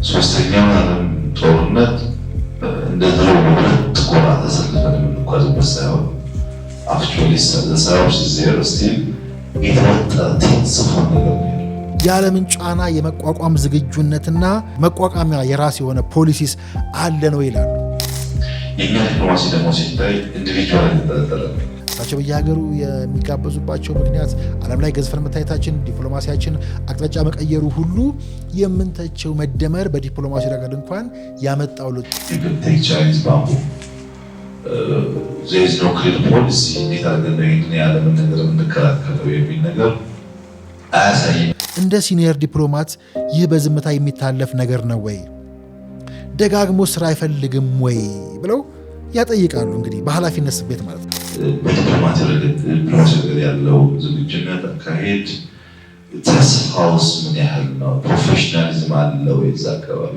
ሶስተኛው ዓለም ጦርነት እንደ ድሮ ሁለት ጎራ ተሰልፈን የምንጓዝበት ሳይሆን አክቹዋሊ ሰራዊት ዜር ስቲል የተወጠረ ቴንስፎ ነገር ነው። የዓለምን ጫና የመቋቋም ዝግጁነትና መቋቋሚያ የራስ የሆነ ፖሊሲስ አለ ነው ይላሉ። የኛ ዲፕሎማሲ ደግሞ ሲታይ ኢንዲቪጁዋል የተጠለጠለ ነው። እሳቸው በየሀገሩ የሚጋበዙባቸው ምክንያት ዓለም ላይ ገዝፈን መታየታችን፣ ዲፕሎማሲያችን አቅጣጫ መቀየሩ ሁሉ የምንተቸው መደመር በዲፕሎማሲ ረገድ እንኳን ያመጣው ለውጥ ቻይኒዝ ባምቡ there is no clear policy እንዴት አድርገን ነው ይህን የዓለምን ነገር የምንከላከለው የሚል ነገር አያሳይም። እንደ ሲኒየር ዲፕሎማት ይህ በዝምታ የሚታለፍ ነገር ነው ወይ? ደጋግሞ ስራ አይፈልግም ወይ ብለው ያጠይቃሉ። እንግዲህ በኃላፊነት ስሜት ማለት ነው። በዲፕሎማሲ ረገድ ያለው ዝግጁነት፣ አካሄድ፣ ተስፋውስ ምን ያህል ነው? ፕሮፌሽናሊዝም አለው የዛ አካባቢ?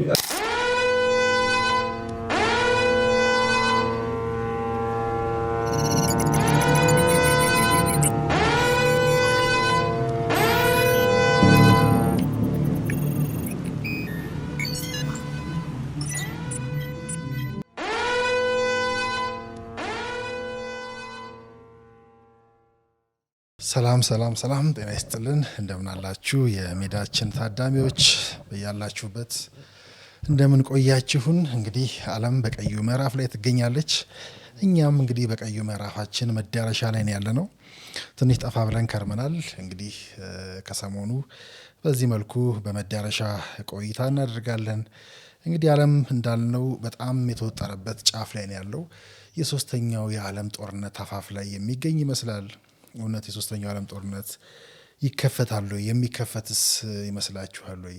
ሰላም ሰላም ሰላም፣ ጤና ይስጥልን። እንደምን አላችሁ የሜዳችን ታዳሚዎች? በያላችሁበት እንደምን ቆያችሁን? እንግዲህ ዓለም በቀዩ ምዕራፍ ላይ ትገኛለች። እኛም እንግዲህ በቀዩ ምዕራፋችን መዳረሻ ላይ ነው ያለነው። ትንሽ ጠፋ ብለን ከርመናል። እንግዲህ ከሰሞኑ በዚህ መልኩ በመዳረሻ ቆይታ እናደርጋለን። እንግዲህ ዓለም እንዳልነው በጣም የተወጠረበት ጫፍ ላይ ነው ያለው። የሶስተኛው የዓለም ጦርነት አፋፍ ላይ የሚገኝ ይመስላል። እውነት የሶስተኛው ዓለም ጦርነት ይከፈታል ወይ? የሚከፈትስ ይመስላችኋል ወይ?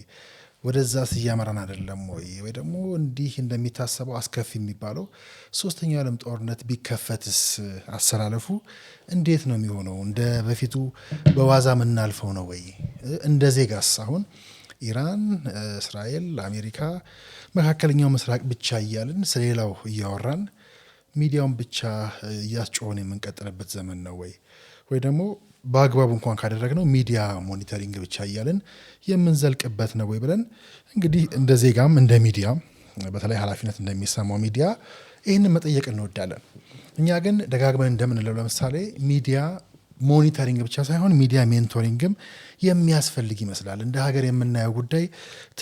ወደዛስ እያመራን አይደለም ወይ? ወይ ደግሞ እንዲህ እንደሚታሰበው አስከፊ የሚባለው ሶስተኛው ዓለም ጦርነት ቢከፈትስ አሰላለፉ እንዴት ነው የሚሆነው? እንደ በፊቱ በዋዛ የምናልፈው ነው ወይ? እንደ ዜጋስ አሁን ኢራን፣ እስራኤል፣ አሜሪካ፣ መካከለኛው ምስራቅ ብቻ እያልን ስለሌላው እያወራን ሚዲያውን ብቻ እያስጮሆን የምንቀጥልበት ዘመን ነው ወይ? ወይ ደግሞ በአግባቡ እንኳን ካደረግነው ሚዲያ ሞኒተሪንግ ብቻ እያልን የምንዘልቅበት ነው ወይ ብለን እንግዲህ እንደ ዜጋም እንደ ሚዲያ በተለይ ኃላፊነት እንደሚሰማው ሚዲያ ይህንን መጠየቅ እንወዳለን። እኛ ግን ደጋግመን እንደምንለው ለምሳሌ ሚዲያ ሞኒተሪንግ ብቻ ሳይሆን ሚዲያ ሜንቶሪንግም የሚያስፈልግ ይመስላል። እንደ ሀገር የምናየው ጉዳይ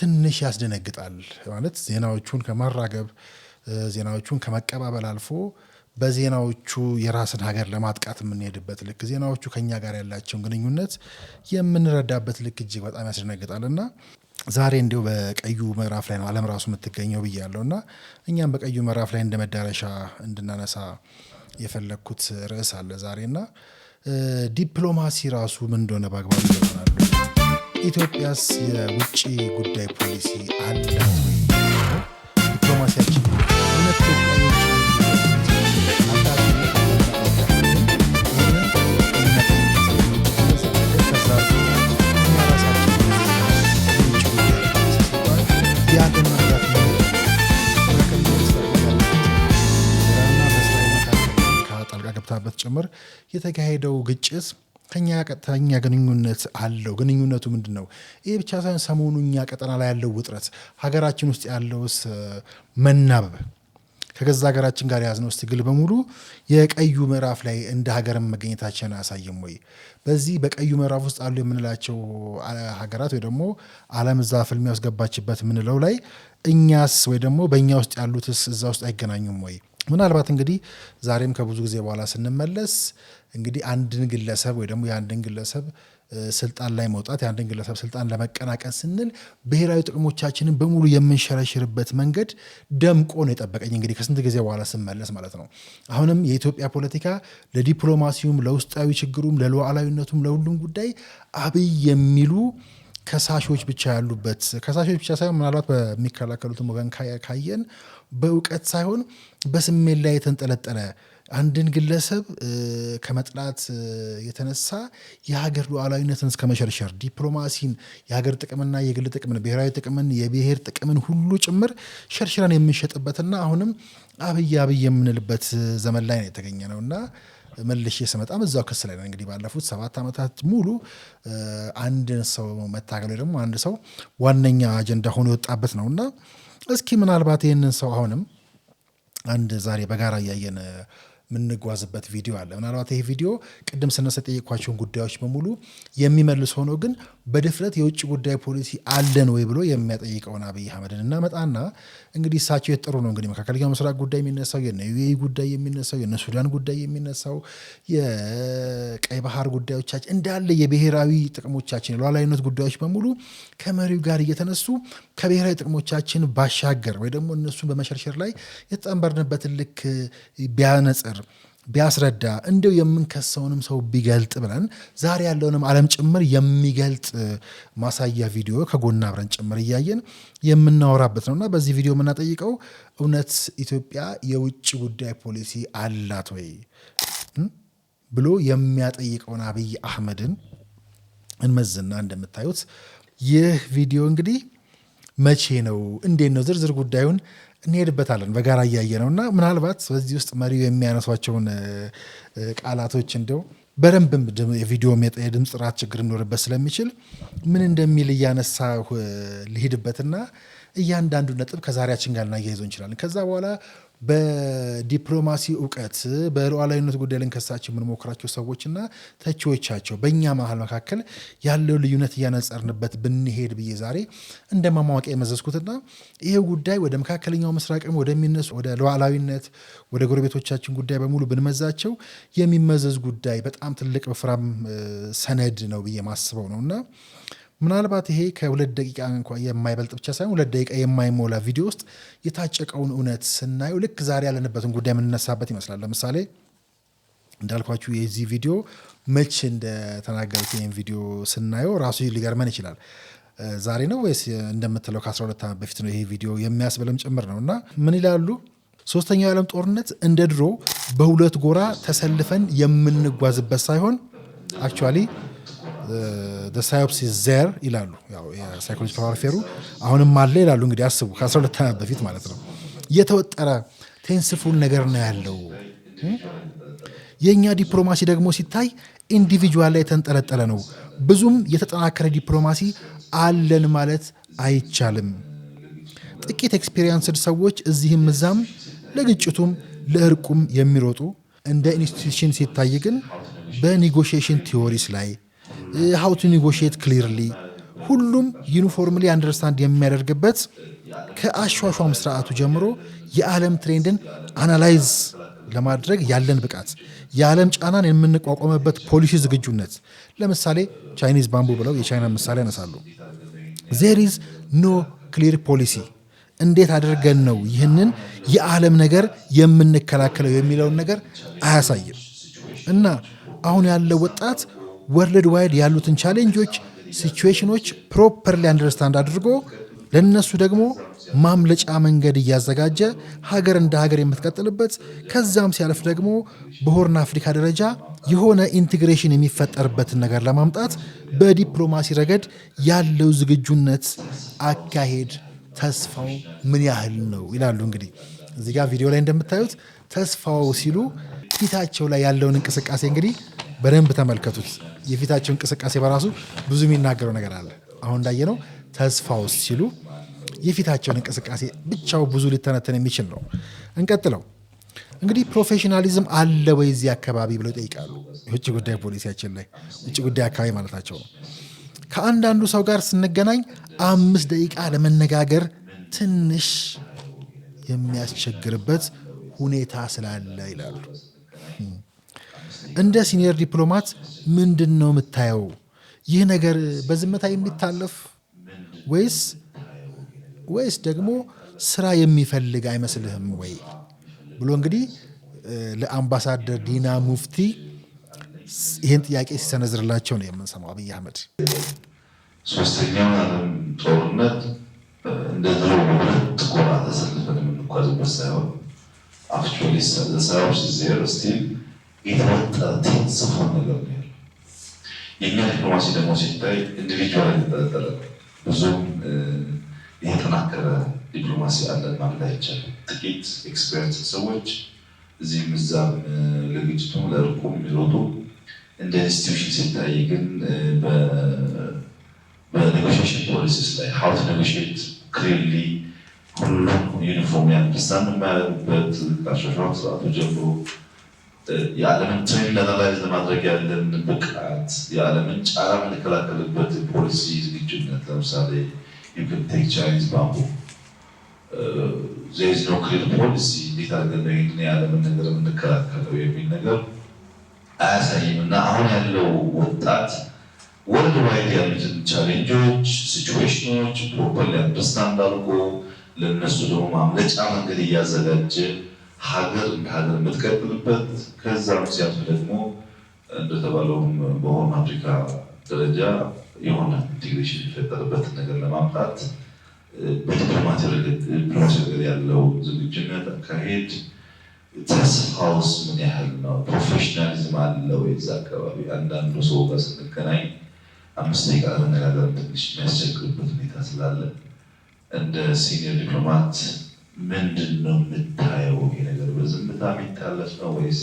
ትንሽ ያስደነግጣል። ማለት ዜናዎቹን ከማራገብ ዜናዎቹን ከመቀባበል አልፎ በዜናዎቹ የራስን ሀገር ለማጥቃት የምንሄድበት ልክ ዜናዎቹ ከኛ ጋር ያላቸውን ግንኙነት የምንረዳበት ልክ እጅግ በጣም ያስደነግጣል። እና ዛሬ እንዲሁ በቀዩ ምዕራፍ ላይ ነው ዓለም ራሱ የምትገኘው ብያለሁ። እና እኛም በቀዩ ምዕራፍ ላይ እንደ መዳረሻ እንድናነሳ የፈለግኩት ርዕስ አለ ዛሬ እና ዲፕሎማሲ ራሱ ምን እንደሆነ በአግባቡ ይሆናሉ። ኢትዮጵያስ የውጭ ጉዳይ ፖሊሲ አላት ወይ? ዲፕሎማሲያችን እውነት ገብታበት ጭምር የተካሄደው ግጭት ከኛ ቀጥተኛ ግንኙነት አለው? ግንኙነቱ ምንድን ነው? ይህ ብቻ ሳይሆን ሰሞኑ እኛ ቀጠና ላይ ያለው ውጥረት፣ ሀገራችን ውስጥ ያለውስ መናበብ፣ ከገዛ ሀገራችን ጋር የያዝነው ትግል በሙሉ የቀዩ ምዕራፍ ላይ እንደ ሀገርም መገኘታችን አያሳይም ወይ? በዚህ በቀዩ ምዕራፍ ውስጥ አሉ የምንላቸው ሀገራት ወይ ደግሞ ዓለም እዛ ፍልሚያ ውስጥ ገባችበት የምንለው ላይ እኛስ ወይ ደግሞ በእኛ ውስጥ ያሉትስ እዛ ውስጥ አይገናኙም ወይ? ምናልባት እንግዲህ ዛሬም ከብዙ ጊዜ በኋላ ስንመለስ እንግዲህ አንድን ግለሰብ ወይ ደግሞ የአንድን ግለሰብ ስልጣን ላይ መውጣት የአንድን ግለሰብ ስልጣን ለመቀናቀን ስንል ብሔራዊ ጥቅሞቻችንን በሙሉ የምንሸረሽርበት መንገድ ደምቆ ነው የጠበቀኝ። እንግዲህ ከስንት ጊዜ በኋላ ስመለስ ማለት ነው። አሁንም የኢትዮጵያ ፖለቲካ ለዲፕሎማሲውም፣ ለውስጣዊ ችግሩም፣ ለሉዓላዊነቱም፣ ለሁሉም ጉዳይ አብይ የሚሉ ከሳሾች ብቻ ያሉበት፣ ከሳሾች ብቻ ሳይሆን ምናልባት በሚከላከሉትም ወገን ካየን በእውቀት ሳይሆን በስሜት ላይ የተንጠለጠለ አንድን ግለሰብ ከመጥላት የተነሳ የሀገር ሉዓላዊነትን እስከ መሸርሸር ዲፕሎማሲን፣ የሀገር ጥቅምና የግል ጥቅምን፣ ብሔራዊ ጥቅምን፣ የብሔር ጥቅምን ሁሉ ጭምር ሸርሽረን የምንሸጥበትና አሁንም አብይ የምንልበት ዘመን ላይ ነው የተገኘ ነው እና መልሼ ስመጣም እዛው ክስ ላይ ነው። እንግዲህ ባለፉት 7 ዓመታት ሙሉ አንድን ሰው መታገል ደግሞ አንድ ሰው ዋነኛ አጀንዳ ሆኖ የወጣበት ነውና እስኪ ምናልባት ይህንን ሰው አሁንም አንድ ዛሬ በጋራ እያየን የምንጓዝበት ቪዲዮ አለ። ምናልባት ይሄ ቪዲዮ ቅድም ስነሳ የጠየኳቸውን ጉዳዮች በሙሉ የሚመልስ ሆኖ ግን በድፍረት የውጭ ጉዳይ ፖሊሲ አለን ወይ ብሎ የሚያጠይቀውን አብይ አህመድን እናመጣና እንግዲህ እሳቸው የተጠሩ ነው። እንግዲህ መካከለኛው ምስራቅ ጉዳይ የሚነሳው፣ የነ ዩኤኢ ጉዳይ የሚነሳው፣ የነ ሱዳን ጉዳይ የሚነሳው፣ የቀይ ባህር ጉዳዮቻችን እንዳለ የብሔራዊ ጥቅሞቻችን የሉዓላዊነት ጉዳዮች በሙሉ ከመሪው ጋር እየተነሱ ከብሔራዊ ጥቅሞቻችን ባሻገር ወይ ደግሞ እነሱን በመሸርሸር ላይ የተጠንበርንበትን ልክ ቢያነጽር ቢያስረዳ እንደው የምንከሰውንም ሰው ቢገልጥ ብለን ዛሬ ያለውንም ዓለም ጭምር የሚገልጥ ማሳያ ቪዲዮ ከጎን አብረን ጭምር እያየን የምናወራበት ነውና በዚህ ቪዲዮ የምናጠይቀው እውነት ኢትዮጵያ የውጭ ጉዳይ ፖሊሲ አላት ወይ ብሎ የሚያጠይቀውን አብይ አህመድን እንመዝና እንደምታዩት ይህ ቪዲዮ እንግዲህ መቼ ነው እንዴት ነው ዝርዝር ጉዳዩን እንሄድበታለን በጋራ እያየ ነውና ምናልባት በዚህ ውስጥ መሪው የሚያነሷቸውን ቃላቶች እንደው በደንብም የቪዲዮ የድምፅ ጥራት ችግር ሊኖርበት ስለሚችል ምን እንደሚል እያነሳሁ ልሂድበትና እያንዳንዱ ነጥብ ከዛሬያችን ጋር እናያይዘው እንችላለን። ከዛ በኋላ በዲፕሎማሲ እውቀት በሉዓላዊነት ጉዳይ ልንከሳቸው የምንሞክራቸው ሰዎችና ተቺዎቻቸው በእኛ መካከል ያለው ልዩነት እያነጸርንበት ብንሄድ ብዬ ዛሬ እንደ ማማወቂያ የመዘዝኩትና ይሄ ጉዳይ ወደ መካከለኛው ምስራቅም ወደሚነሱ ወደ ሉዓላዊነት ወደ ጎረቤቶቻችን ጉዳይ በሙሉ ብንመዛቸው የሚመዘዝ ጉዳይ በጣም ትልቅ ወፍራም ሰነድ ነው ብዬ ማስበው ነውና ምናልባት ይሄ ከ2 ደቂቃ እንኳን የማይበልጥ ብቻ ሳይሆን 2 ደቂቃ የማይሞላ ቪዲዮ ውስጥ የታጨቀውን እውነት ስናየው ልክ ዛሬ ያለንበትን ጉዳይ የምንነሳበት ይመስላል። ለምሳሌ እንዳልኳችሁ የዚህ ቪዲዮ መቼ እንደተናገሩት ይህን ቪዲዮ ስናየው ራሱ ሊገርመን ይችላል። ዛሬ ነው ወይስ እንደምትለው ከ12 ዓመት በፊት ነው ይሄ ቪዲዮ የሚያስብልም ጭምር ነው። እና ምን ይላሉ? ሶስተኛው የዓለም ጦርነት እንደ ድሮ በሁለት ጎራ ተሰልፈን የምንጓዝበት ሳይሆን አክቹዋሊ ሳይፕሲስ ዘር ይላሉ። ያው የሳይኮሎጂካል ዋርፌሩ አሁንም አለ ይላሉ። እንግዲህ አስቡ ከ12 ዓመት በፊት ማለት ነው። የተወጠረ ቴንስፉል ነገር ነው ያለው። የእኛ ዲፕሎማሲ ደግሞ ሲታይ ኢንዲቪጁዋል ላይ የተንጠለጠለ ነው። ብዙም የተጠናከረ ዲፕሎማሲ አለን ማለት አይቻልም። ጥቂት ኤክስፔሪየንስድ ሰዎች እዚህም እዛም ለግጭቱም ለእርቁም የሚሮጡ እንደ ኢንስቲትዩሽን ሲታይ ግን በኔጎሽዬሽን ቲዎሪስ ላይ how to negotiate clearly ሁሉም ዩኒፎርምሊ አንደርስታንድ የሚያደርግበት ከአሿሿም ስርዓቱ ጀምሮ የዓለም ትሬንድን አናላይዝ ለማድረግ ያለን ብቃት የዓለም ጫናን የምንቋቋምበት ፖሊሲ ዝግጁነት ለምሳሌ ቻይኒዝ ባምቡ ብለው የቻይና ምሳሌ ያነሳሉ። there is no clear policy እንዴት አድርገን ነው ይህንን የዓለም ነገር የምንከላከለው የሚለውን ነገር አያሳይም። እና አሁን ያለው ወጣት ወርልድ ዋይድ ያሉትን ቻሌንጆች ሲቹዌሽኖች ፕሮፐርሊ አንደርስታንድ አድርጎ ለነሱ ደግሞ ማምለጫ መንገድ እያዘጋጀ ሀገር እንደ ሀገር የምትቀጥልበት ከዛም ሲያልፍ ደግሞ በሆርን አፍሪካ ደረጃ የሆነ ኢንቴግሬሽን የሚፈጠርበትን ነገር ለማምጣት በዲፕሎማሲ ረገድ ያለው ዝግጁነት አካሄድ ተስፋው ምን ያህል ነው ይላሉ። እንግዲህ እዚህ ጋር ቪዲዮ ላይ እንደምታዩት ተስፋው ሲሉ ፊታቸው ላይ ያለውን እንቅስቃሴ እንግዲህ በደንብ ተመልከቱት። የፊታቸው እንቅስቃሴ በራሱ ብዙ የሚናገረው ነገር አለ። አሁን እንዳየነው ተስፋው ሲሉ የፊታቸውን እንቅስቃሴ ብቻው ብዙ ሊተነተን የሚችል ነው። እንቀጥለው እንግዲህ ፕሮፌሽናሊዝም አለ ወይ እዚህ አካባቢ ብለው ይጠይቃሉ። የውጭ ጉዳይ ፖሊሲያችን ላይ ውጭ ጉዳይ አካባቢ ማለታቸው ነው። ከአንዳንዱ ሰው ጋር ስንገናኝ 5 ደቂቃ ለመነጋገር ትንሽ የሚያስቸግርበት ሁኔታ ስላለ ይላሉ። እንደ ሲኒየር ዲፕሎማት ምንድን ነው የምታየው? ይህ ነገር በዝምታ የሚታለፍ ወይስ ደግሞ ስራ የሚፈልግ አይመስልህም ወይ ብሎ እንግዲህ ለአምባሳደር ዲና ሙፍቲ ይህን ጥያቄ ሲሰነዝርላቸው ነው የምንሰማው አብይ አህመድ። ሶስተኛው ዓለም ጦርነት እንደ ድሮ ጥቁር ተሰልፈን የምንጓዝበት ሳይሆን አክቹዋሊ ሰራዎች ዜር ስቲል የተወጠረ ቴንስፉል ነገር ነው ያለው። የእኛ ዲፕሎማሲ ደግሞ ሲታይ ኢንዲቪጁዋል የተጠለጠለ ብዙም የተጠናከረ ዲፕሎማሲ አለን ማለት አይቻልም። ጥቂት ኤክስፐርት ሰዎች እዚህም እዛም ለግጭቱም ለእርቁም የሚሮጡ እንደ ኢንስቲትዩሽን ሲታይ ግን በኔጎሽዬሽን ፖሊሲስ ላይ ሀው ቱ ኔጎሽዬት ክሊርሊ ሁሉም ዩኒፎርም አንደርስታንድ የማያደርጉበት ከአሻሻል ስርዓቱ ጀምሮ የዓለምን ትሬንድ አናላይዝ ለማድረግ ያለን ብቃት የዓለምን ጫና የምንከላከልበት ፖሊሲ ዝግጁነት ለምሳሌ you can take Chinese bamboo there is no clear policy እንዴት አድርገን ነው ይህንን የዓለምን ነገር የምንከላከለው የሚል ነገር አያሳይም እና አሁን ያለው ወጣት ወርልድ ዋይድ ያሉትን ቻሌንጆች ሲቹዌሽኖች ፕሮፐርሊ አንደርስታንድ አድርጎ ለእነሱ ደግሞ ማምለጫ መንገድ እያዘጋጀ ሀገር እንደ ሀገር የምትቀጥልበት ከዛም ሲያልፍ ደግሞ እንደተባለውም በሆነ አፍሪካ ደረጃ የሆነ ኢንቴግሬሽን የሚፈጠርበትን ነገር ለማምጣት በዲፕሎማሲ ረገድ ያለው ዝግጁነት አካሄድ ተስፋውስ ምን ያህል ነው? ፕሮፌሽናሊዝም አለው የዛ አካባቢ? አንዳንዱ ሰው ጋር ስንገናኝ 5 ደቂቃ ለመነጋገር ትንሽ የሚያስቸግርበት ሁኔታ ስላለ እንደ ሲኒየር ዲፕሎማት ምንድን ነው የምታየው? ይሄ ነገር በዝምታ የሚታለፍ ነው ወይስ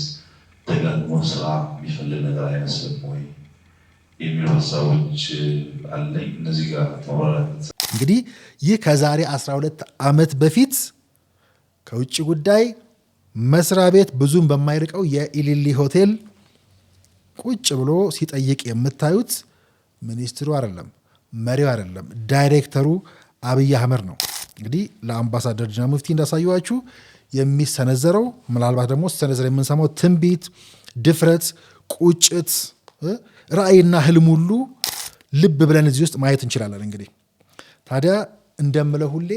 ደጋግሞ ስራ የሚፈልግ ነገር አይመስልም ወይ የሚሉ ሀሳቦች አለኝ። እነዚህ ጋር ተወራራት። እንግዲህ ይህ ከዛሬ 12 ዓመት በፊት ከውጭ ጉዳይ መስሪያ ቤት ብዙም በማይርቀው የኢሊሊ ሆቴል ቁጭ ብሎ ሲጠይቅ የምታዩት ሚኒስትሩ አይደለም፣ መሪው አይደለም፣ ዳይሬክተሩ አብይ አህመድ ነው። እንግዲህ ለአምባሳደር ዲና ሙፍቲ እንዳሳየዋችሁ የሚሰነዘረው ምናልባት ደግሞ ሲሰነዘር የምንሰማው ትንቢት፣ ድፍረት፣ ቁጭት፣ ራዕይና ህልም ሁሉ ልብ ብለን እዚህ ውስጥ ማየት እንችላለን። እንግዲህ ታዲያ እንደምለው ሁሌ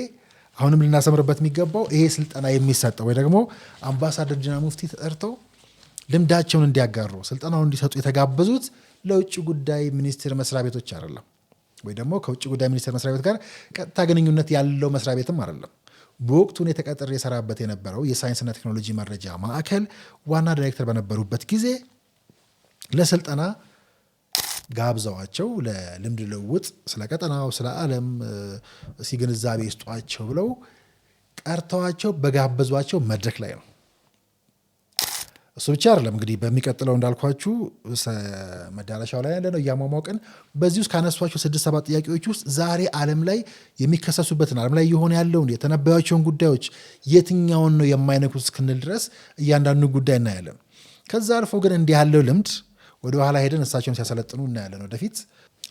አሁንም ልናሰምርበት የሚገባው ይሄ ስልጠና የሚሰጠው ወይ ደግሞ አምባሳደር ዲና ሙፍቲ ተጠርተው ልምዳቸውን እንዲያጋሩ ስልጠናውን እንዲሰጡ የተጋበዙት ለውጭ ጉዳይ ሚኒስቴር መስሪያ ቤቶች አይደለም፣ ወይ ደግሞ ከውጭ ጉዳይ ሚኒስቴር መስሪያ ቤት ጋር ቀጥታ ግንኙነት ያለው መስሪያ ቤትም አይደለም። በወቅቱን የተቀጠረ የሰራበት የነበረው የሳይንስና ቴክኖሎጂ መረጃ ማዕከል ዋና ዳይሬክተር በነበሩበት ጊዜ ለስልጠና ጋብዘዋቸው ለልምድ ልውውጥ ስለ ቀጠናው ስለ ዓለም ግንዛቤ ይስጧቸው ብለው ጠርተዋቸው በጋበዟቸው መድረክ ላይ ነው። እሱ ብቻ አይደለም እንግዲህ በሚቀጥለው እንዳልኳችሁ መዳረሻው ላይ ያለነው እያሟሟቅን በዚህ ውስጥ ካነሷቸው 6-7 ጥያቄዎች ውስጥ ዛሬ ዓለም ላይ የሚከሰሱበትን ዓለም ላይ የሆነ ያለውን የተነበያቸውን ጉዳዮች የትኛውን ነው የማይነኩት እስክንል ድረስ እያንዳንዱ ጉዳይ እናያለን። ከዛ አልፎ ግን እንዲህ ያለው ልምድ ወደ ኋላ ሄደን እሳቸውን ሲያሰለጥኑ እናያለን ወደፊት።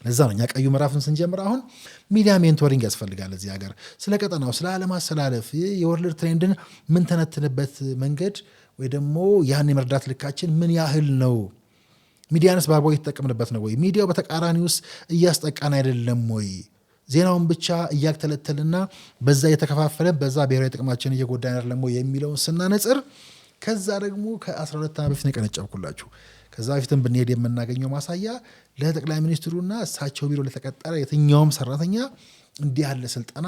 ለዛ ነው እኛ ቀዩ ምዕራፍን ስንጀምር አሁን ሚዲያ ሜንቶሪንግ ያስፈልጋል እዚህ ሀገር ስለ ቀጠናው ስለ ዓለም አሰላለፍ የወርልድ ትሬንድን ምን ተነትንበት መንገድ ወይ ደግሞ ያን የመርዳት ልካችን ምን ያህል ነው? ሚዲያንስ በአግባቡ የተጠቀምንበት ነው ወይ? ሚዲያው በተቃራኒ ውስጥ እያስጠቃን አይደለም ወይ? ዜናውን ብቻ እያተለተልና በዛ የተከፋፈለ በዛ ብሔራዊ ጥቅማችን እየጎዳን አይደለም ወይ የሚለውን ስናነጽር ከዛ ደግሞ ከ12 ዓመት በፊት ነው የቀነጨብኩላችሁ። ከዛ በፊትም ብንሄድ የምናገኘው ማሳያ ለጠቅላይ ሚኒስትሩና እሳቸው ቢሮ ለተቀጠረ የትኛውም ሰራተኛ እንዲህ ያለ ስልጠና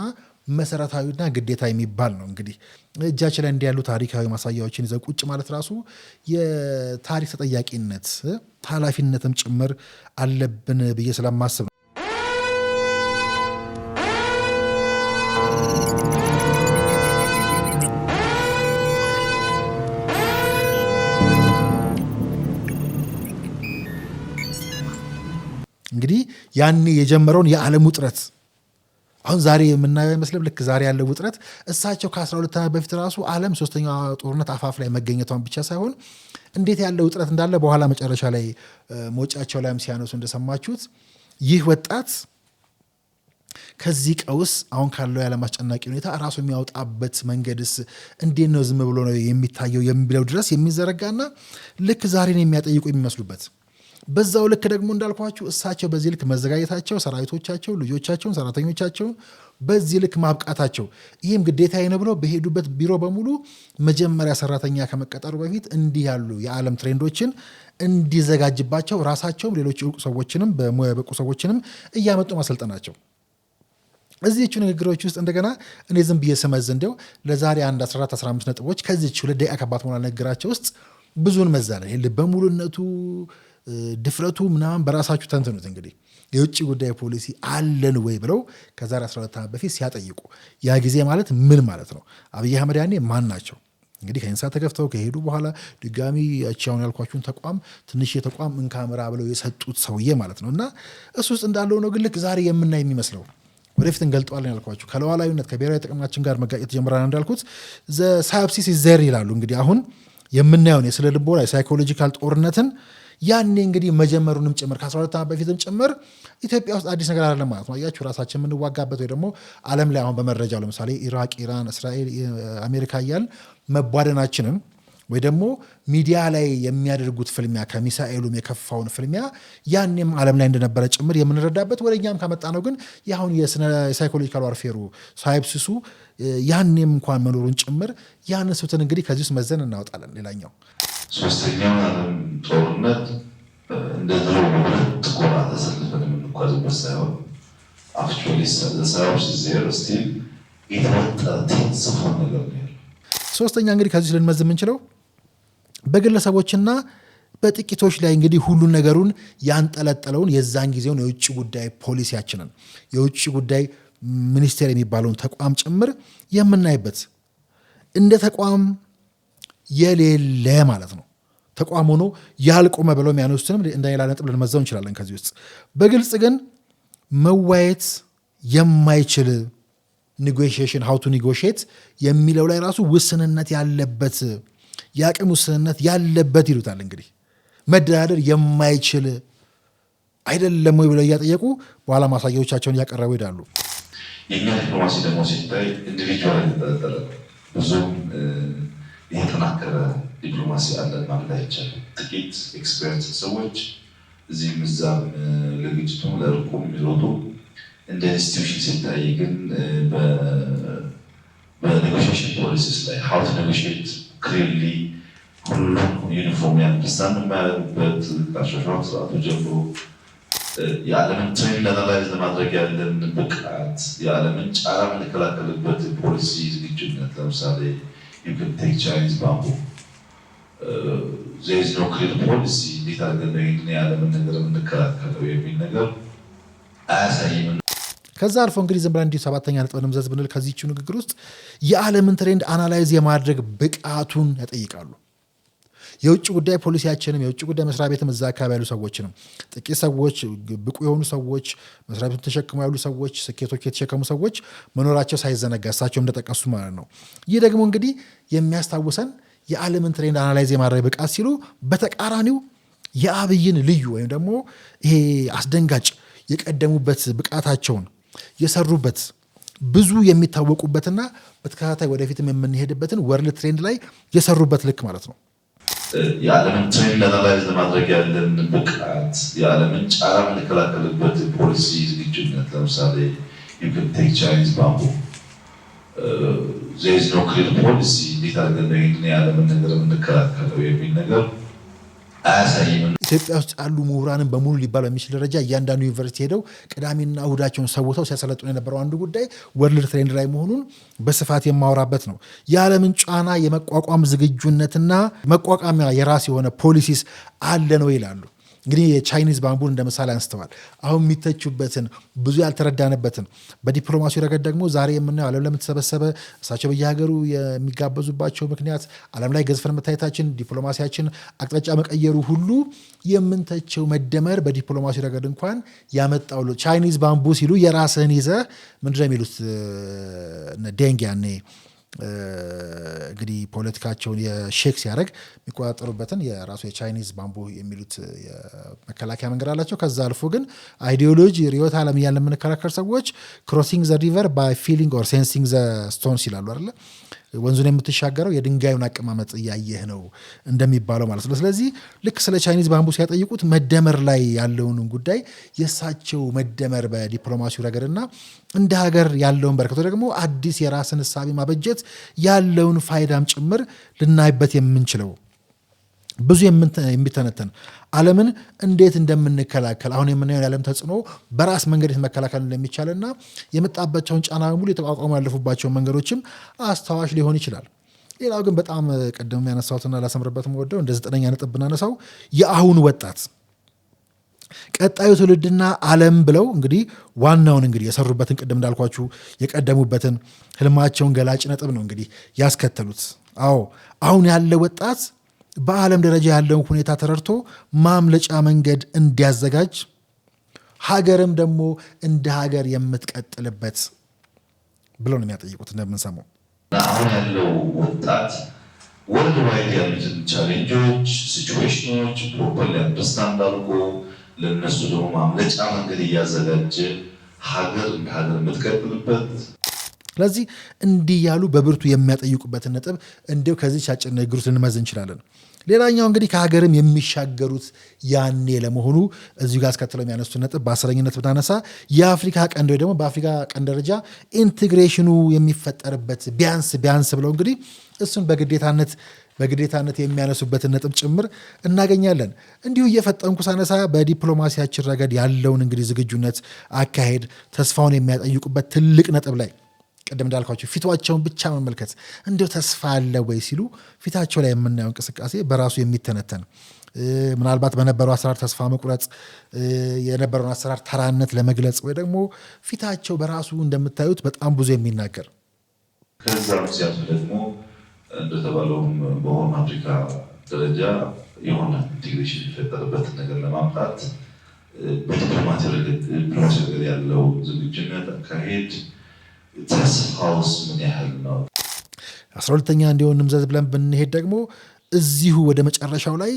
መሰረታዊና ግዴታ የሚባል ነው። እንግዲህ እጃችን ላይ እንዲህ ያሉ ታሪካዊ ማሳያዎችን ይዘው ቁጭ ማለት ራሱ የታሪክ ተጠያቂነት ኃላፊነትም ጭምር አለብን ብዬ ስለማስብ ነው። እንግዲህ ያኔ የጀመረውን የዓለም ውጥረት አሁን ዛሬ የምናየው አይመስልም። ልክ ዛሬ ያለው ውጥረት እሳቸው ከ12 ዓመት በፊት ራሱ ዓለም 3ኛው ጦርነት አፋፍ ላይ መገኘቷን ብቻ ሳይሆን እንዴት ያለው ውጥረት እንዳለ በኋላ መጨረሻ ላይ መውጫቸው ላይም ሲያነሱ እንደሰማችሁት ይህ ወጣት ከዚህ ቀውስ አሁን ካለው የዓለም አስጨናቂ ሁኔታ ራሱ የሚያወጣበት መንገድስ እንዴት ነው ዝም ብሎ ነው የሚታየው የሚለው ድረስ የሚዘረጋና ልክ ዛሬን የሚያጠይቁ የሚመስሉበት በዛው ልክ ደግሞ እንዳልኳችሁ እሳቸው በዚህ ልክ መዘጋጀታቸው ሰራዊቶቻቸው፣ ልጆቻቸውን፣ ሰራተኞቻቸውን በዚህ ልክ ማብቃታቸው ይህም ግዴታዬ ነው ብለው በሄዱበት ቢሮ በሙሉ መጀመሪያ ሰራተኛ ከመቀጠሩ በፊት እንዲህ ያሉ የዓለም ትሬንዶችን እንዲዘጋጅባቸው ራሳቸውም ሌሎች እውቅ ሰዎችንም በሙያ የበቁ ሰዎችንም እያመጡ ማሰልጠናቸው እዚህቹ ንግግሮች ውስጥ እንደገና እኔ ዝም ብዬ ስመዝ እንዲያው ለዛሬ 14-15 ነጥቦች ከዚህች 2 ደቂቃ ከባድ መሆኗ ንግግራቸው ውስጥ ብዙን መዛለ ልበ ሙሉነቱ ድፍረቱ ምናምን በራሳችሁ ተንትኑት። እንግዲህ የውጭ ጉዳይ ፖሊሲ አለን ወይ ብለው ከዛሬ 12 ዓመት በፊት ሲያጠይቁ ያ ጊዜ ማለት ምን ማለት ነው? አብይ አህመድ ያኔ ማን ናቸው? እንግዲህ ከኢንሳ ተከፍተው ከሄዱ በኋላ ድጋሚ አሁን ያልኳችሁን ተቋም ትንሽ የተቋም እንካምራ ብለው የሰጡት ሰውዬ ማለት ነው። እና እሱ ውስጥ እንዳለው ነው ግን ልክ ዛሬ የምናይ የሚመስለው ወደፊት እንገልጠዋለን ያልኳችሁ ከሉዓላዊነት ከብሔራዊ ጥቅማችን ጋር መጋጨት ጀምራን እንዳልኩት ዘ ሳይፕሲስ ዘር ይላሉ። እንግዲህ አሁን የምናየውን የስነ ልቦና የሳይኮሎጂካል ጦርነትን ያኔ እንግዲህ መጀመሩንም ጭምር ከ12 ዓመት በፊትም ጭምር ኢትዮጵያ ውስጥ አዲስ ነገር አይደለም ማለት ነው። አያችሁ ራሳችን የምንዋጋበት ወይ ደግሞ ዓለም ላይ አሁን በመረጃው ለምሳሌ ኢራቅ፣ ኢራን፣ እስራኤል፣ አሜሪካ እያል መቧደናችንን ወይ ደግሞ ሚዲያ ላይ የሚያደርጉት ፍልሚያ ከሚሳኤሉም የከፋውን ፍልሚያ ያኔም ዓለም ላይ እንደነበረ ጭምር የምንረዳበት ወደ እኛም ካመጣ ነው ግን የአሁን የሳይኮሎጂካል ዋርፌሩ ሳይፕሲሱ ያኔም እንኳን መኖሩን ጭምር ያነሱትን እንግዲህ ከዚህ ውስጥ መዘን እናወጣለን። ሌላኛው ሶስተኛው ዓለም ጦርነት እንደ ድሮ ጥቁር ተሰልፈን የምንጓዝበት ሳይሆን አክቹዋሊ ሰራዊት ዜር ስቲል የተወጠረ ቴንስፎ ነገር ነው። ሶስተኛ እንግዲህ ከዚህ ልንመዝ የምንችለው በግለሰቦችና በጥቂቶች ላይ እንግዲህ ሁሉን ነገሩን ያንጠለጠለውን የዛን ጊዜውን የውጭ ጉዳይ ፖሊሲያችንን የውጭ ጉዳይ ሚኒስቴር የሚባለውን ተቋም ጭምር የምናይበት እንደ ተቋም የሌለ ማለት ነው። ተቋም ሆኖ ያልቆመ ብለው የሚያነሱትንም እንደ ሌላ ነጥብ ልንመዘው እንችላለን። ከዚህ ውስጥ በግልጽ ግን መዋየት የማይችል ኔጎሽዬሽን ሃው ቱ ኔጎሽዬት የሚለው ላይ ራሱ ውስንነት ያለበት የአቅም ውስንነት ያለበት ይሉታል። እንግዲህ መደራደር የማይችል አይደለም ወይ ብለው እያጠየቁ በኋላ ማሳያዎቻቸውን እያቀረቡ ይሄዳሉ። የኛ ዲፕሎማሲ ደግሞ ሲታይ ኢንዲቪጁዋል የተጠለጠለ ብዙም የተጠናከረ ዲፕሎማሲ አለን ማለት አይቻልም። ጥቂት ኤክስፐርት ሰዎች እዚህም እዛም ለግጭቱም ለእርቁም የሚሮጡ እንደ ኢንስቲትዩሽን ሲታይ ግን በኔጎሽዬሽን ፖሊሲስ ላይ ሀው ቱ ኔጎሽዬት ክሊርሊ ሁሉም ዩኒፎርም አንደርስታንድ የማያደርጉበት ከአሻሻል ስርዓቱ ጀምሮ የዓለምን ትሬንድ አናላይዝ ለማድረግ ያለን ብቃት የዓለምን ጫና የምንከላከልበት ፖሊሲ ዝግጁነት ለምሳሌ you can take Chinese bamboo. There is no clear policy. እንዴት አድርገን ነው ይህን የዓለምን ነገር የምንከላከለው የሚል ነገር አያሳይም። ከዛ አልፎ እንግዲህ ዝም ብለን እንዲሁ ሰባተኛ ነጥብ እንምዘዝ ብንል ከዚህች ንግግር ውስጥ የዓለምን ትሬንድ አናላይዝ የማድረግ ብቃቱን ያጠይቃሉ። የውጭ ጉዳይ ፖሊሲያችንም የውጭ ጉዳይ መስሪያ ቤትም እዛ አካባቢ ያሉ ሰዎችንም ጥቂት ሰዎች ብቁ የሆኑ ሰዎች መስሪያ ቤቱን ተሸክመው ያሉ ሰዎች ስኬቶች የተሸከሙ ሰዎች መኖራቸው ሳይዘነጋ እሳቸው እንደጠቀሱ ማለት ነው። ይህ ደግሞ እንግዲህ የሚያስታውሰን የዓለምን ትሬንድ አናላይዝ የማድረግ ብቃት ሲሉ በተቃራኒው የአብይን ልዩ ወይም ደግሞ ይሄ አስደንጋጭ የቀደሙበት ብቃታቸውን የሰሩበት ብዙ የሚታወቁበትና በተከታታይ ወደፊትም የምንሄድበትን ወርልድ ትሬንድ ላይ የሰሩበት ልክ ማለት ነው። የዓለምን ትሬንድ አናላይዝ ለማድረግ ያለን ብቃት የዓለምን ጫና የምንከላከልበት ፖሊሲ ዝግጁነት ለምሳሌ you can take Chinese bamboo. There is no clear policy. እንዴት አድርገን ነው ይህን የዓለምን ነገር የምንከላከለው የሚል ነገር አያሳይም። ኢትዮጵያ ውስጥ ያሉ ምሁራንን በሙሉ ሊባል በሚችል ደረጃ እያንዳንዱ ዩኒቨርሲቲ ሄደው ቅዳሜና እሁዳቸውን ሰውተው ሲያሰለጥኑ የነበረው አንዱ ጉዳይ ወርልድ ትሬንድ ላይ መሆኑን በስፋት የማወራበት ነው። የዓለምን ጫና የመቋቋም ዝግጁነትና መቋቋሚያ የራስ የሆነ ፖሊሲስ አለ ነው ይላሉ። እንግዲህ የቻይኒዝ ባምቡን እንደ ምሳሌ አንስተዋል። አሁን የሚተቹበትን ብዙ ያልተረዳንበትን በዲፕሎማሲው ረገድ ደግሞ ዛሬ የምናየው ዓለም ለምትሰበሰበ እሳቸው በየሀገሩ የሚጋበዙባቸው ምክንያት ዓለም ላይ ገዝፈን መታየታችን ዲፕሎማሲያችን አቅጣጫ መቀየሩ ሁሉ የምንተቸው መደመር በዲፕሎማሲው ረገድ እንኳን ያመጣው ቻይኒዝ ባምቡ ሲሉ የራስህን ይዘህ ምንድነው የሚሉት ደንግ ያኔ እንግዲህ ፖለቲካቸውን የሼክ ሲያደርግ የሚቆጣጠሩበትን የራሱ የቻይኒዝ ባምቡ የሚሉት የመከላከያ መንገድ አላቸው። ከዛ አልፎ ግን አይዲዮሎጂ ሪዮት ዓለም እያለ የምንከራከር ሰዎች ክሮሲንግ ዘ ሪቨር ባይ ፊሊንግ ኦር ሴንሲንግ ዘ ስቶንስ ይላሉ አይደለ? ወንዙን የምትሻገረው የድንጋዩን አቀማመጥ እያየህ ነው እንደሚባለው ማለት ነው። ስለዚህ ልክ ስለ ቻይኒዝ ባምቡ ሲያጠይቁት መደመር ላይ ያለውን ጉዳይ የእሳቸው መደመር በዲፕሎማሲው ረገድና እንደ ሀገር ያለውን በረከቶ ደግሞ አዲስ የራስን እሳቤ ማበጀት ያለውን ፋይዳም ጭምር ልናይበት የምንችለው ብዙ የሚተነተን ዓለምን እንዴት እንደምንከላከል አሁን የምናየው የዓለም ተጽዕኖ በራስ መንገድ መከላከል እንደሚቻልና የመጣባቸውን ጫና በሙሉ የተቋቋሙ ያለፉባቸውን መንገዶችም አስታዋሽ ሊሆን ይችላል። ሌላው ግን በጣም ቀደም ያነሳሁትና ላሰምርበት ወደው እንደ 9ኛ ነጥብ ብናነሳው የአሁኑ ወጣት ቀጣዩ ትውልድና ዓለም ብለው እንግዲህ ዋናውን እንግዲህ የሰሩበትን ቅድም እንዳልኳችሁ የቀደሙበትን ህልማቸውን ገላጭ ነጥብ ነው እንግዲህ ያስከተሉት። አዎ አሁን ያለ ወጣት በዓለም ደረጃ ያለውን ሁኔታ ተረድቶ ማምለጫ መንገድ እንዲያዘጋጅ ሀገርም ደግሞ እንደ ሀገር የምትቀጥልበት ብለው ነው የሚያጠይቁት። እንደምንሰማው አሁን ያለው ወጣት ወርልድ ዋይድ ያሉትን ቻሌንጆች፣ ሲቹዌሽኖች ፕሮፐርሊ አንደርስታንድ አድርጎ ለእነሱ ደግሞ ማምለጫ መንገድ እያዘጋጀ ሀገር እንደ ሀገር የምትቀጥልበት። ስለዚህ እንዲህ ያሉ በብርቱ የሚያጠይቁበትን ነጥብ እንዲሁ ከዚህ አጭር ንግግር ውስጥ ልንመዝ እንችላለን። ሌላኛው እንግዲህ ከሀገርም የሚሻገሩት ያኔ ለመሆኑ እዚሁ ጋር አስከትለው የሚያነሱት ነጥብ በአስረኝነት ብናነሳ የአፍሪካ ቀንድ ወይ ደግሞ በአፍሪካ ቀንድ ደረጃ ኢንቴግሬሽኑ የሚፈጠርበት ቢያንስ ብለው እንግዲህ እሱን በግዴታነት የሚያነሱበትን ነጥብ ጭምር እናገኛለን። እንዲሁ እየፈጠንኩ ሳነሳ በዲፕሎማሲያችን ረገድ ያለውን እንግዲህ ዝግጁነት፣ አካሄድ፣ ተስፋውን የሚያጠይቁበት ትልቅ ነጥብ ላይ ቅድም እንዳልኳቸው ፊቷቸውን ብቻ መመልከት እንዲሁ ተስፋ አለ ወይ ሲሉ ፊታቸው ላይ የምናየው እንቅስቃሴ በራሱ የሚተነተን ምናልባት በነበረው አሰራር ተስፋ መቁረጥ፣ የነበረውን አሰራር ተራነት ለመግለጽ ወይ ደግሞ ፊታቸው በራሱ እንደምታዩት በጣም ብዙ የሚናገር ከዛም ሲያልፍ ደግሞ እንደተባለውም በሆነ አፍሪካ ደረጃ የሆነ ኢንቴግሬሽን የሚፈጠርበትን ነገር ለማምጣት በዲፕሎማሲ ረገድ ያለው ዝግጁነት፣ አካሄድ፣ ተስፋውስ ምን ያህል ነው? 12ኛ እንዲሆን እንምዘዝ ብለን ብንሄድ ደግሞ እዚሁ ወደ መጨረሻው ላይ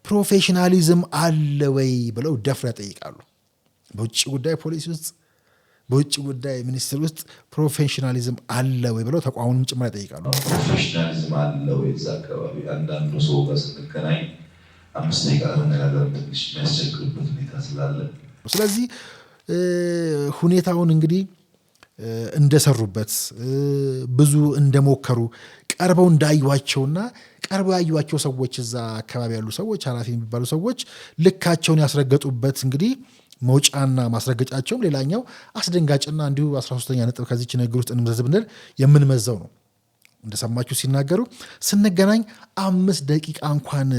ፕሮፌሽናሊዝም አለ ወይ ብለው ደፍረው ያጠይቃሉ። በውጭ ጉዳይ ፖሊሲ ውስጥ በውጭ ጉዳይ ሚኒስቴር ውስጥ ፕሮፌሽናሊዝም አለ ወይ ብለው ተቋሙንም ጭምር ያጠይቃሉ። ፕሮፌሽናሊዝም አለ ወይ? እዛ አካባቢ አንዳንዱ ሰው ጋር ስንገናኝ 5 ደቂቃ ለመነጋገር ትንሽ የሚያስቸግርበት ሁኔታ ስላለ ስለዚህ ሁኔታውን እንግዲህ እንደሰሩበት ብዙ እንደሞከሩ ቀርበው እንዳዩዋቸውና ቀርበው ያዩዋቸው ሰዎች እዛ አካባቢ ያሉ ሰዎች ኃላፊ የሚባሉ ሰዎች ልካቸውን ያስረገጡበት እንግዲህ መውጫና ማስረገጫቸውም ሌላኛው አስደንጋጭና እንዲሁ 13ኛ ነጥብ ከዚች ንግግር ውስጥ እንምዘዝ ብንል የምንመዘው ነው። እንደሰማችሁ ሲናገሩ ስንገናኝ 5 ደቂቃ እንኳን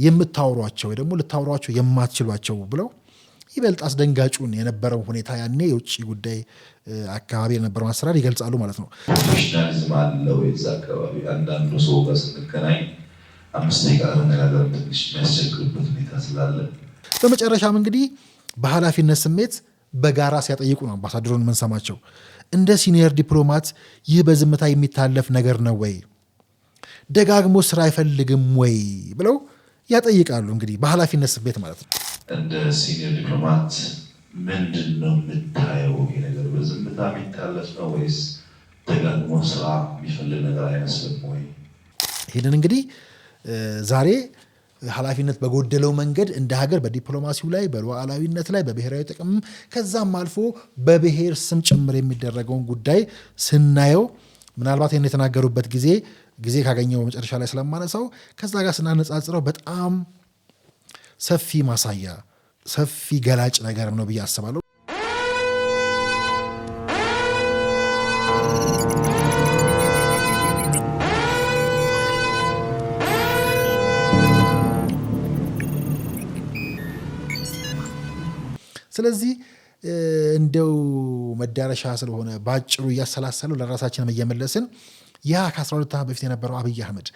የምታወሯቸው ወይ ደግሞ ልታወሯቸው የማትችሏቸው ብለው ይበልጥ አስደንጋጩን የነበረው ሁኔታ ያኔ የውጭ ጉዳይ አካባቢ የነበረውን አሰራር ይገልጻሉ ማለት ነው። ፕሮፌሽናሊዝም አለ ወይ? እዛ አካባቢ አንዳንዱ ሰው ጋር ስንገናኝ 5 ደቂቃ ለመነጋገር ትንሽ የሚያስቸግርበት ሁኔታ ስላለ በመጨረሻም እንግዲህ በኃላፊነት ስሜት በጋራ ሲያጠይቁ ነው አምባሳደሩን የምንሰማቸው። እንደ ሲኒየር ዲፕሎማት ይህ በዝምታ የሚታለፍ ነገር ነው ወይ? ደጋግሞ ስራ አይፈልግም ወይ ብለው ያጠይቃሉ። እንግዲህ በኃላፊነት ስሜት ማለት ነው። እንደ ሲኒየር ዲፕሎማት ምንድን ነው የምታየው? ይሄ ነገር በዝምታ የሚታለፍ ነው ወይስ ደጋግሞ ስራ የሚፈልግ ነገር አይመስልም ወይ? ይህንን እንግዲህ ዛሬ ኃላፊነት በጎደለው መንገድ እንደ ሀገር በዲፕሎማሲው ላይ በሉዓላዊነት ላይ በብሔራዊ ጥቅም ከዛም አልፎ በብሔር ስም ጭምር የሚደረገውን ጉዳይ ስናየው ምናልባት ይህን የተናገሩበት ጊዜ ካገኘው መጨረሻ ላይ ስለማነሳው ከዛ ጋር ስናነጻጽረው በጣም ሰፊ ማሳያ ሰፊ ገላጭ ነገር ነው ብዬ አስባለሁ። ስለዚህ እንደው መዳረሻ ስለሆነ በአጭሩ እያሰላሰሉ ለራሳችንም እየመለስን ያ ከ12 ዓመት በፊት የነበረው አብይ አህመድ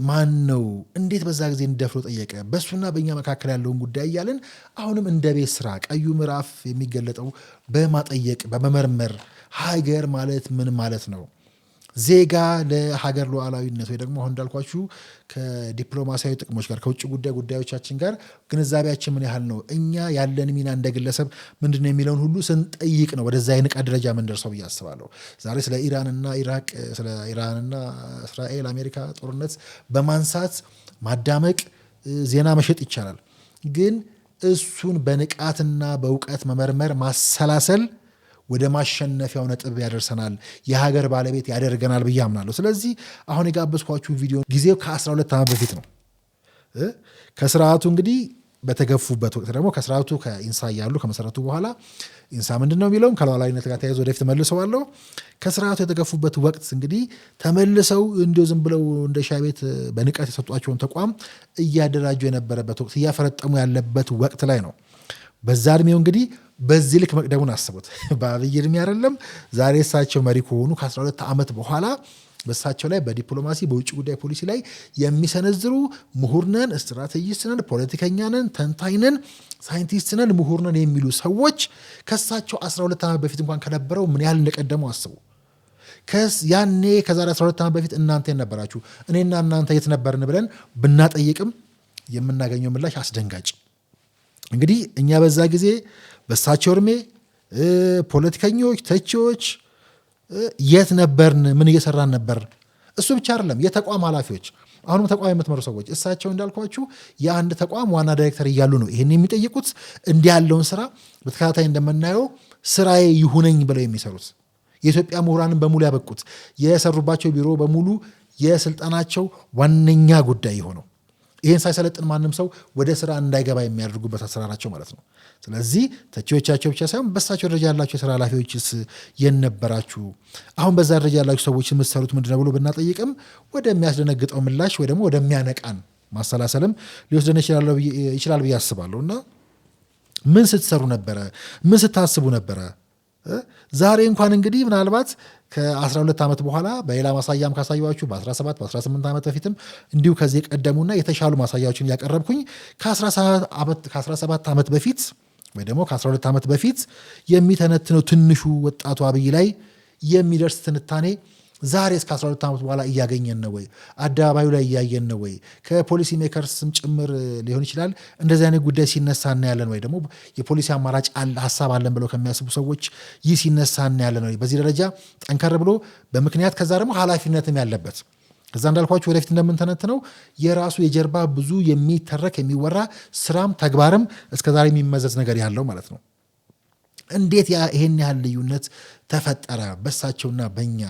ማን ነው? እንዴት በዛ ጊዜ እንደፍሮ ጠየቀ? በእሱና በእኛ መካከል ያለውን ጉዳይ እያለን አሁንም እንደ ቤት ስራ ቀዩ ምዕራፍ የሚገለጠው በማጠየቅ በመመርመር ሀገር ማለት ምን ማለት ነው? ዜጋ ለሀገር ሉዓላዊነት ወይ ደግሞ አሁን እንዳልኳችሁ ከዲፕሎማሲያዊ ጥቅሞች ጋር ከውጭ ጉዳይ ጉዳዮቻችን ጋር ግንዛቤያችን ምን ያህል ነው? እኛ ያለን ሚና እንደ ግለሰብ ምንድን ነው የሚለውን ሁሉ ስንጠይቅ ነው ወደዛ የንቃት ደረጃ ምንደርሰው ብዬ አስባለሁ። ዛሬ ስለ ኢራንና ኢራቅ፣ ስለ ኢራንና እስራኤል አሜሪካ ጦርነት በማንሳት ማዳመቅ፣ ዜና መሸጥ ይቻላል። ግን እሱን በንቃትና በእውቀት መመርመር ማሰላሰል ወደ ማሸነፊያው ነጥብ ያደርሰናል፣ የሀገር ባለቤት ያደርገናል ብዬ አምናለሁ። ስለዚህ አሁን የጋበዝኳችሁ ቪዲዮ ጊዜው ከ12 ዓመት በፊት ነው። ከስርዓቱ እንግዲህ በተገፉበት ወቅት ደግሞ ከስርዓቱ ከኢንሳ ያሉ ከመሰረቱ በኋላ ኢንሳ ምንድነው የሚለውም ከሉዓላዊነት ጋር ተያይዞ ወደፊት መልሰዋለሁ። ከስርዓቱ የተገፉበት ወቅት እንግዲህ ተመልሰው እንዲሁ ዝም ብለው እንደ ሻይ ቤት በንቀት የሰጧቸውን ተቋም እያደራጁ የነበረበት ወቅት እያፈረጠሙ ያለበት ወቅት ላይ ነው። በዛ እድሜው እንግዲህ በዚህ ልክ መቅደሙን አስቡት። በአብይ እድሜ አይደለም ዛሬ እሳቸው መሪ ከሆኑ ከ12 ዓመት በኋላ በእሳቸው ላይ በዲፕሎማሲ በውጭ ጉዳይ ፖሊሲ ላይ የሚሰነዝሩ ምሁርነን፣ ስትራቴጂስትነን፣ ፖለቲከኛነን፣ ተንታይነን፣ ሳይንቲስትነን፣ ምሁርነን የሚሉ ሰዎች ከእሳቸው 12 ዓመት በፊት እንኳን ከነበረው ምን ያህል እንደቀደሙ አስቡ። ያኔ ከዛሬ 12 ዓመት በፊት እናንተ የነበራችሁ እኔና እናንተ የት ነበርን ብለን ብናጠይቅም የምናገኘው ምላሽ አስደንጋጭ። እንግዲህ እኛ በዛ ጊዜ በእሳቸው እድሜ ፖለቲከኞች፣ ተቺዎች የት ነበርን? ምን እየሰራን ነበር? እሱ ብቻ አይደለም፣ የተቋም ኃላፊዎች፣ አሁንም ተቋም የምትመሩ ሰዎች እሳቸው እንዳልኳችሁ የአንድ ተቋም ዋና ዳይሬክተር እያሉ ነው ይህን የሚጠይቁት። እንዲህ ያለውን ስራ በተከታታይ እንደምናየው ስራዬ ይሁነኝ ብለው የሚሰሩት የኢትዮጵያ ምሁራንን በሙሉ ያበቁት የሰሩባቸው ቢሮ በሙሉ የስልጣናቸው ዋነኛ ጉዳይ የሆነው ይህን ሳይሰለጥን ማንም ሰው ወደ ስራ እንዳይገባ የሚያደርጉበት አሰራራቸው ማለት ነው። ስለዚህ ተቺዎቻቸው ብቻ ሳይሆን በሳቸው ደረጃ ያላቸው የስራ ኃላፊዎችስ የነበራችሁ አሁን በዛ ደረጃ ያላችሁ ሰዎች የምትሰሩት ምንድነው ብሎ ብናጠይቅም ወደሚያስደነግጠው ምላሽ ወይ ደግሞ ወደሚያነቃን ማሰላሰልም ሊወስደን ይችላል ብዬ አስባለሁ። እና ምን ስትሰሩ ነበረ? ምን ስታስቡ ነበረ? ዛሬ እንኳን እንግዲህ ምናልባት ከ12 ዓመት በኋላ በሌላ ማሳያም ካሳያችሁ በ17 በ18 ዓመት በፊትም እንዲሁ ከዚህ ቀደሙና የተሻሉ ማሳያዎችን እያቀረብኩኝ ከ17 ዓመት በፊት ወይ ደግሞ ከ12 ዓመት በፊት የሚተነትነው ትንሹ ወጣቱ አብይ ላይ የሚደርስ ትንታኔ ዛሬ እስከ 12 ዓመት በኋላ እያገኘን ነው ወይ? አደባባዩ ላይ እያየን ነው ወይ? ከፖሊሲ ሜከርስም ጭምር ሊሆን ይችላል እንደዚህ አይነት ጉዳይ ሲነሳ እናያለን ወይ? ደግሞ የፖሊሲ አማራጭ ሀሳብ አለን ብለው ከሚያስቡ ሰዎች ይህ ሲነሳ እናያለን ወይ? በዚህ ደረጃ ጠንከር ብሎ በምክንያት ከዛ ደግሞ ኃላፊነትም ያለበት ከዛ እንዳልኳችሁ ወደፊት እንደምንተነትነው የራሱ የጀርባ ብዙ የሚተረክ የሚወራ ስራም ተግባርም እስከዛሬ የሚመዘዝ ነገር ያለው ማለት ነው። እንዴት ይሄን ያህል ልዩነት ተፈጠረ በሳቸውና በእኛ?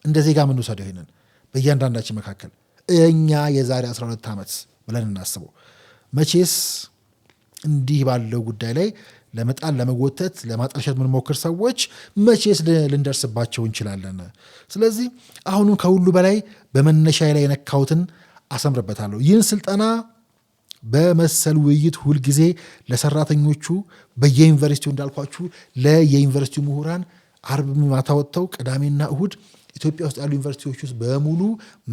እንደ ዜጋ ምን ውሰደው ይሄንን በእያንዳንዳችን መካከል እኛ የዛሬ 12 ዓመት ብለን እናስበው። መቼስ እንዲህ ባለው ጉዳይ ላይ ለመጣል ለመጎተት ለማጠልሸት ምንሞክር ሰዎች መቼስ ልንደርስባቸው እንችላለን። ስለዚህ አሁንም ከሁሉ በላይ በመነሻ ላይ የነካሁትን አሰምርበታለሁ። ይህን ስልጠና በመሰል ውይይት ሁልጊዜ ለሰራተኞቹ በየዩኒቨርሲቲው እንዳልኳችሁ ለየዩኒቨርሲቲው ምሁራን አርብ ማታ ወጥተው ቅዳሜና እሁድ ኢትዮጵያ ውስጥ ያሉ ዩኒቨርሲቲዎች ውስጥ በሙሉ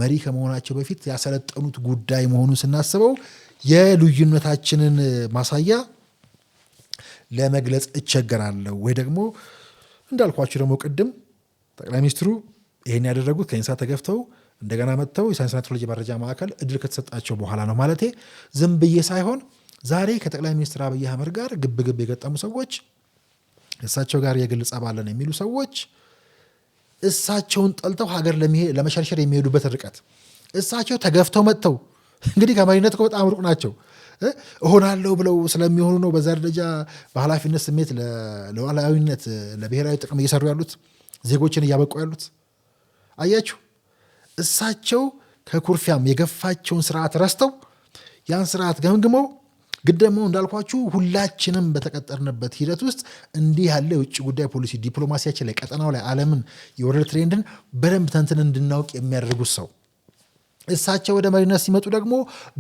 መሪ ከመሆናቸው በፊት ያሰለጠኑት ጉዳይ መሆኑን ስናስበው የልዩነታችንን ማሳያ ለመግለጽ እቸገራለሁ። ወይ ደግሞ እንዳልኳችሁ ደግሞ ቅድም ጠቅላይ ሚኒስትሩ ይሄን ያደረጉት ከኢንሳ ተገፍተው እንደገና መጥተው የሳይንስና ቴክኖሎጂ መረጃ ማዕከል እድል ከተሰጣቸው በኋላ ነው ማለቴ ዝም ብዬ ሳይሆን ዛሬ ከጠቅላይ ሚኒስትር አብይ አህመድ ጋር ግብግብ የገጠሙ ሰዎች እሳቸው ጋር የግል ጸብ አለን የሚሉ ሰዎች እሳቸውን ጠልተው ሀገር ለመሸርሸር የሚሄዱበት ርቀት እሳቸው ተገፍተው መጥተው እንግዲህ ከመሪነት በጣም ሩቅ ናቸው እሆናለሁ ብለው ስለሚሆኑ ነው በዛ ደረጃ በኃላፊነት ስሜት ለሉዓላዊነት ለብሔራዊ ጥቅም እየሰሩ ያሉት ዜጎችን እያበቁ ያሉት። አያችሁ እሳቸው ከኩርፊያም የገፋቸውን ስርዓት ረስተው ያን ስርዓት ገምግመው ግን ደግሞ እንዳልኳችሁ ሁላችንም በተቀጠርንበት ሂደት ውስጥ እንዲህ ያለ የውጭ ጉዳይ ፖሊሲ ዲፕሎማሲያችን ላይ ቀጠናው ላይ ዓለምን የወርልድ ትሬንድን በደንብ ተንትን እንድናውቅ የሚያደርጉት ሰው እሳቸው ወደ መሪነት ሲመጡ ደግሞ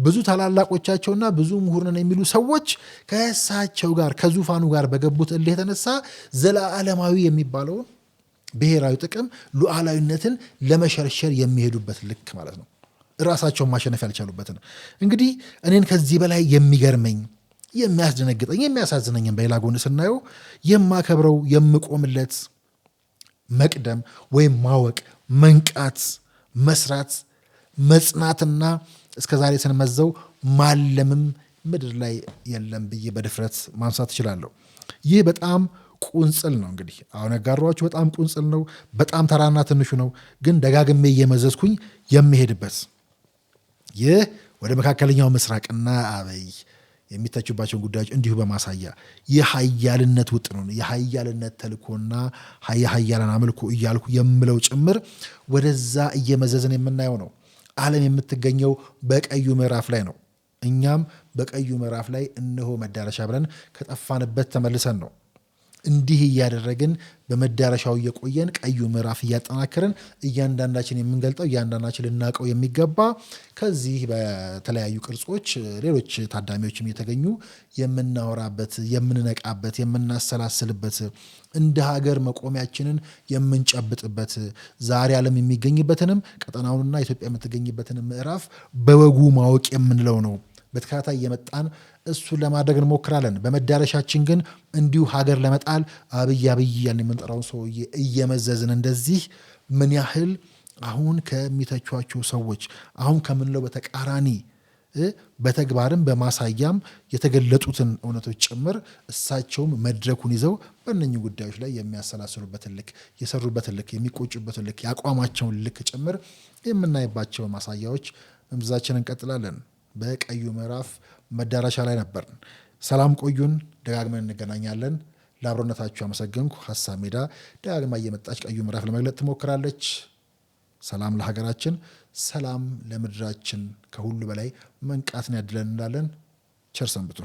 ብዙ ታላላቆቻቸውና ብዙ ምሁርነን የሚሉ ሰዎች ከእሳቸው ጋር ከዙፋኑ ጋር በገቡት እልህ የተነሳ ዘላለማዊ የሚባለውን ብሔራዊ ጥቅም ሉዓላዊነትን ለመሸርሸር የሚሄዱበት ልክ ማለት ነው። ራሳቸውን ማሸነፍ ያልቻሉበትን እንግዲህ እኔን ከዚህ በላይ የሚገርመኝ የሚያስደነግጠኝ የሚያሳዝነኝም በሌላ ጎን ስናየው የማከብረው የምቆምለት መቅደም ወይም ማወቅ መንቃት መስራት መጽናትና እስከዛሬ ስንመዘው ማለምም ምድር ላይ የለም ብዬ በድፍረት ማንሳት እችላለሁ። ይህ በጣም ቁንጽል ነው። እንግዲህ አሁን ያጋሯችሁ በጣም ቁንጽል ነው። በጣም ተራና ትንሹ ነው። ግን ደጋግሜ እየመዘዝኩኝ የሚሄድበት ይህ ወደ መካከለኛው ምስራቅና አበይ የሚተቹባቸውን ጉዳዮች እንዲሁ በማሳያ የሀያልነት ውጥ ነው የሀያልነት ተልኮና ሀያላን አምልኮ እያልኩ የምለው ጭምር ወደዛ እየመዘዝን የምናየው ነው። ዓለም የምትገኘው በቀዩ ምዕራፍ ላይ ነው። እኛም በቀዩ ምዕራፍ ላይ እነሆ መዳረሻ ብለን ከጠፋንበት ተመልሰን ነው። እንዲህ እያደረግን በመዳረሻው እየቆየን ቀዩ ምዕራፍ እያጠናከርን እያንዳንዳችን የምንገልጠው እያንዳንዳችን ልናውቀው የሚገባ ከዚህ በተለያዩ ቅርጾች ሌሎች ታዳሚዎችም እየተገኙ የምናወራበት፣ የምንነቃበት፣ የምናሰላስልበት እንደ ሀገር መቆሚያችንን የምንጨብጥበት ዛሬ ዓለም የሚገኝበትንም ቀጠናውንና ኢትዮጵያ የምትገኝበትንም ምዕራፍ በወጉ ማወቅ የምንለው ነው። በተከታታይ እየመጣን እሱን ለማድረግ እንሞክራለን። በመዳረሻችን ግን እንዲሁ ሀገር ለመጣል አብይ ያን የምንጠራውን ሰውዬ እየመዘዝን እንደዚህ ምን ያህል አሁን ከሚተቿቸው ሰዎች አሁን ከምንለው በተቃራኒ በተግባርም በማሳያም የተገለጡትን እውነቶች ጭምር እሳቸውም መድረኩን ይዘው በእነኚህ ጉዳዮች ላይ የሚያሰላስሉበትን ልክ፣ የሰሩበትን ልክ፣ የሚቆጩበትን ልክ፣ ያቋማቸውን ልክ ጭምር የምናይባቸው ማሳያዎች መምዛችን እንቀጥላለን። በቀዩ ምዕራፍ መዳረሻ ላይ ነበርን። ሰላም ቆዩን። ደጋግመን እንገናኛለን። ለአብሮነታችሁ አመሰግንኩ። ሀሳብ ሜዳ ደጋግማ እየመጣች ቀዩ ምዕራፍ ለመግለጥ ትሞክራለች። ሰላም ለሀገራችን፣ ሰላም ለምድራችን፣ ከሁሉ በላይ መንቃትን ያድለን እንዳለን ቸር ሰንብቱ።